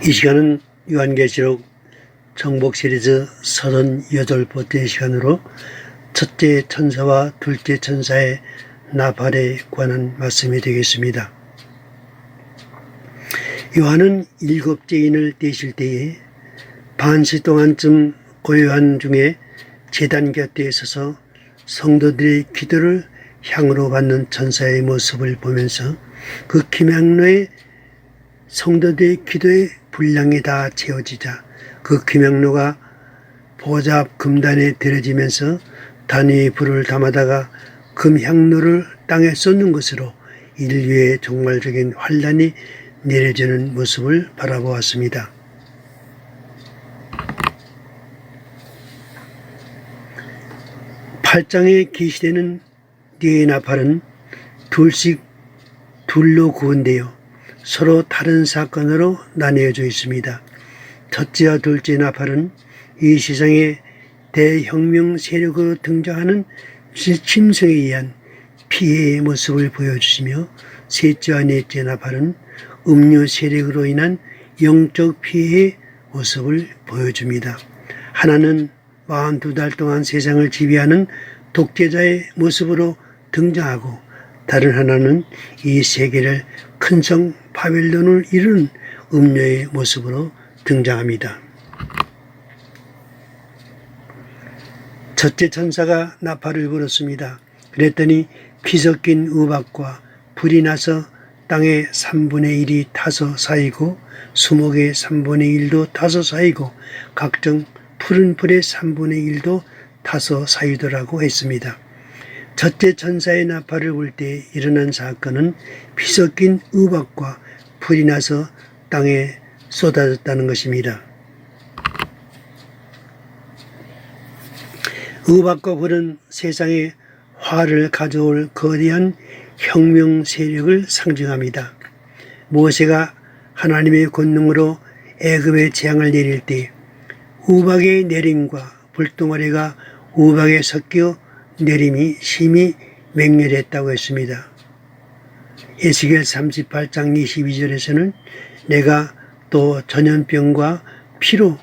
이 시간은 요한계시록 정복 시리즈 38번째 시간으로 첫째 천사와 둘째 천사의 나팔에 관한 말씀이 되겠습니다. 요한은 7째 인을 떼실 때에 반시 동안쯤 고요한 중에 제단 곁에 서서 성도들의 기도를 향으로 받는 천사의 모습을 보면서 그 김향로의 성도들의 기도의 분량이 다 채워지자 그 김향로가 보좌 앞 금단에 들여지면서 단위의 불을 담아다가 금향로를 땅에 쏟는 것으로 인류의 종말적인 환란이 내려지는 모습을 바라보았습니다. 팔장에 계시되는 네 나팔은 둘로 구분되어 서로 다른 사건으로 나뉘어져 있습니다. 첫째와 둘째 나팔은 이 세상의 대혁명 세력으로 등장하는 짐승에 의한 피해의 모습을 보여주시며, 셋째와 넷째 나팔은 음료 세력으로 인한 영적 피해의 모습을 보여줍니다. 하나는 42달 동안 세상을 지배하는 독재자의 모습으로 등장하고, 다른 하나는 이 세계를 큰 성 바벨론을 이루는 음료의 모습으로 등장합니다. 첫째 천사가 나팔을 불었습니다. 그랬더니 피 섞인 우박과 불이 나서 땅의 3분의 1이 타서 쌓이고 수목의 3분의 1도 타서 쌓이고 각종 푸른 풀의 3분의 1도 타서 쌓이더라고 했습니다. 첫째 천사의 나팔을 불 때 일어난 사건은 피 섞인 우박과 불이 나서 땅에 쏟아졌다는 것입니다. 우박과 불은 세상에 화를 가져올 거대한 혁명 세력을 상징합니다. 모세가 하나님의 권능으로 애굽의 재앙을 내릴 때 우박의 내림과 불덩어리가 우박에 섞여 내림이 심히 맹렬했다고 했습니다. 에스겔 38장 22절에서는 내가 또 전염병과 피로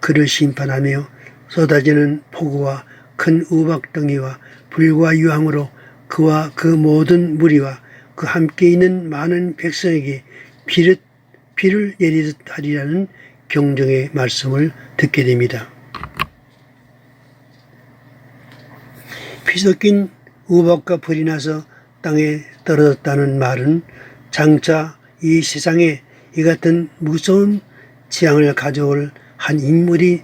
그를 심판하며 쏟아지는 폭우와 큰 우박덩이와 불과 유황으로 그와 그 모든 무리와 그 함께 있는 많은 백성에게 비를 내리듯 하리라는 경종의 말씀을 듣게 됩니다. 피 섞인 우박과 불이 나서 땅에 떨어졌다는 말은 장차 이 세상에 이 같은 무서운 재앙을 가져올 한 인물이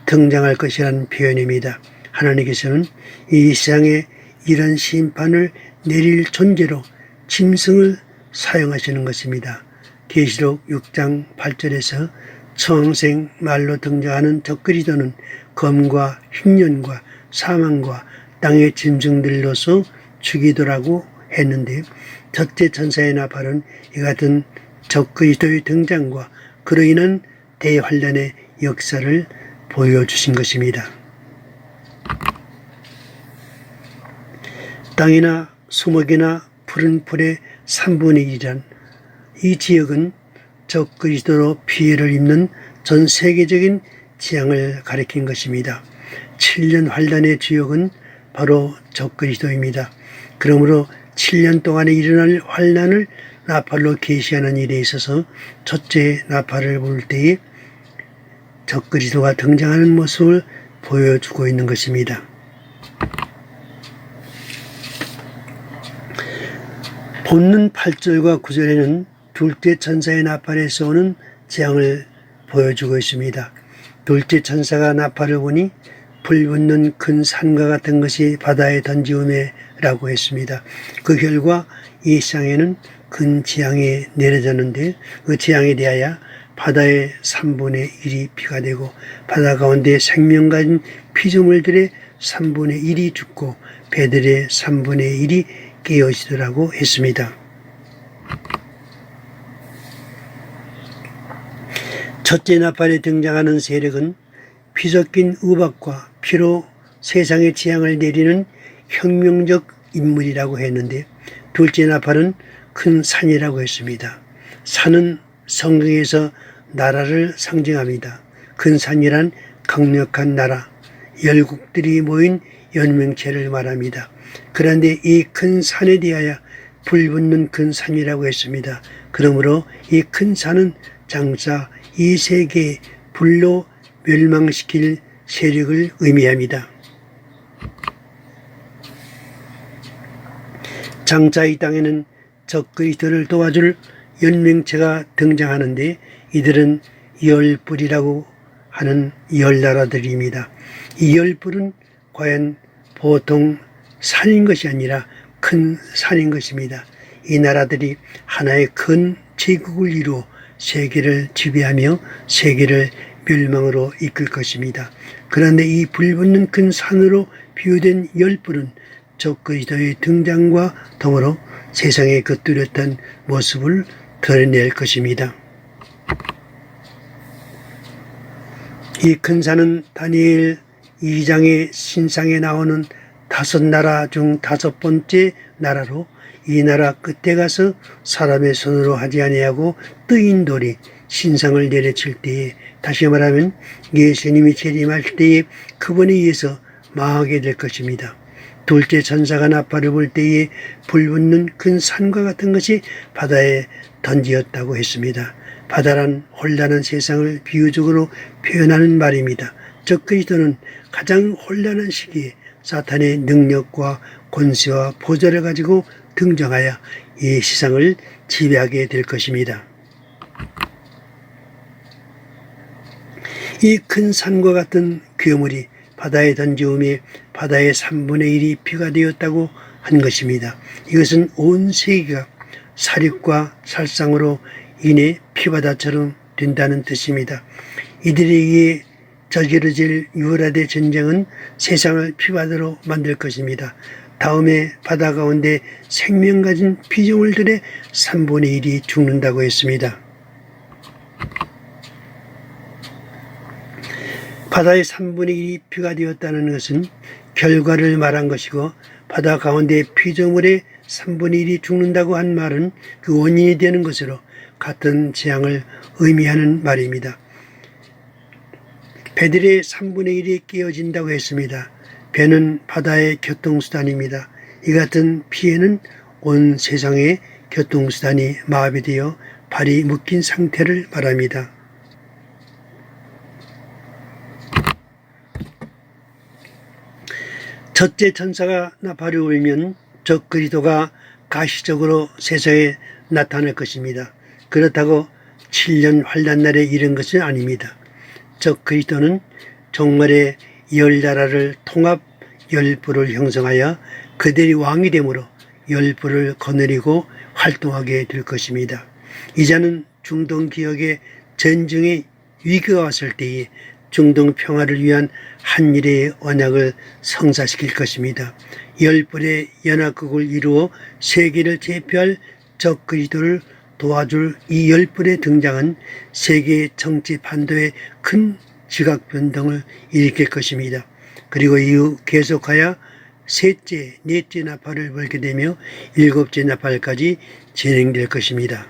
등장할 것이라는 표현입니다. 하나님께서는 이 세상에 이런 심판을 내릴 존재로 짐승을 사용하시는 것입니다. 계시록 6장 8절에서 청생 말로 등장하는 적그리스도는 검과 흉년과 사망과 땅의 짐승들로서 죽이더라고 했는데, 첫째 천사의 나팔은 이 같은 적그리스도의 등장과 그로 인한 대환란의 역사를 보여주신 것입니다. 땅이나 수목이나 푸른 풀의 3분의 1이란 이 지역은 적그리스도로 피해를 입는 전 세계적인 재앙을 가리킨 것입니다. 7년 환란의 주역은 바로 적그리스도입니다. 그러므로 7년 동안에 일어날 환란을 나팔로 계시하는 일에 있어서 첫째 나팔을 불 때에 적그리스도가 등장하는 모습을 보여주고 있는 것입니다. 본문 8절과 9절에는 둘째 천사의 나팔에서 오는 재앙을 보여주고 있습니다. 둘째 천사가 나팔을 보니 불붙는 큰 산과 같은 것이 바다에 던지우매라고 했습니다. 그 결과 이 세상에는 큰 재앙이 내려졌는데, 그 재앙에 대하여 바다의 3분의 1이 피가 되고 바다 가운데 생명 가진 피조물들의 3분의 1이 죽고 배들의 3분의 1이 깨어지더라고 했습니다. 첫째 나팔에 등장하는 세력은 피 섞인 우박과 피로 세상의 재앙을 내리는 혁명적 인물이라고 했는데, 둘째 나팔은 큰 산이라고 했습니다. 산은 성경에서 나라를 상징합니다. 큰 산이란 강력한 나라, 열국들이 모인 연맹체를 말합니다. 그런데 이 큰 산에 대하여 불붙는 큰 산이라고 했습니다. 그러므로 이 큰 산은 장차 이 세계에 불로 멸망시킬 세력을 의미합니다. 장차 이 땅에는 적그리스도를 도와줄 연맹체가 등장하는데 이들은 열불이라고 하는 열나라들입니다. 이 열불은 과연 보통 산인 것이 아니라 큰 산인 것입니다. 이 나라들이 하나의 큰 제국을 이루어 세계를 지배하며 세계를 멸망으로 이끌 것입니다. 그런데 이 불붙는 큰 산으로 비유된 열불은 적그리스도의 등장과 더불어 세상의 그 뚜렷한 모습을 드러낼 것입니다. 이 큰 산은 다니엘 2장의 신상에 나오는 5나라 중 5번째 나라로 이 나라 끝에 가서 사람의 손으로 하지 아니하고 뜨인 돌이 신상을 내려칠 때에, 다시 말하면 예수님이 재림할 때에 그분에 의해서 망하게 될 것입니다. 둘째 천사가 나팔을 불 때에 불붙는 큰 산과 같은 것이 바다에 던지었다고 했습니다. 바다란 혼란한 세상을 비유적으로 표현하는 말입니다. 적그리스도는 가장 혼란한 시기에 사탄의 능력과 권세와 보좌를 가지고 등장하여 이 세상을 지배하게 될 것입니다. 이 큰 산과 같은 괴물이 바다에 던지음에 바다의 3분의 1이 피가 되었다고 한 것입니다. 이것은 온 세계가 살육과 살상으로 인해 피바다처럼 된다는 뜻입니다. 이들에 의해 저지러질 유라대 전쟁은 세상을 피바다로 만들 것입니다. 다음에 바다 가운데 생명 가진 피조물들의 3분의 1이 죽는다고 했습니다. 바다의 3분의 1이 피가 되었다는 것은 결과를 말한 것이고, 바다 가운데 피조물의 3분의 1이 죽는다고 한 말은 그 원인이 되는 것으로 같은 재앙을 의미하는 말입니다. 배들의 3분의 1이 깨어진다고 했습니다. 배는 바다의 교통수단입니다. 이 같은 피해는 온 세상의 교통수단이 마비되어 발이 묶인 상태를 말합니다. 첫째 천사가 나팔을 울면 적그리스도가 가시적으로 세상에 나타날 것입니다. 그렇다고 7년 환란날에 이른 것은 아닙니다. 적그리스도는 종말의 열나라를 통합 열부를 형성하여 그들이 왕이 되므로 열부를 거느리고 활동하게 될 것입니다. 이자는 중동 지역에 전쟁의 위기가 왔을 때에 중동 평화를 위한 한일의 언약을 성사시킬 것입니다. 열불의 연합국을 이루어 세계를 제패할 적그리스도를 도와줄 이 열불의 등장은 세계 정치 판도에 큰 지각 변동을 일으킬 것입니다. 그리고 이후 계속하여 셋째, 넷째 나팔을 불게 되며 7째 나팔까지 진행될 것입니다.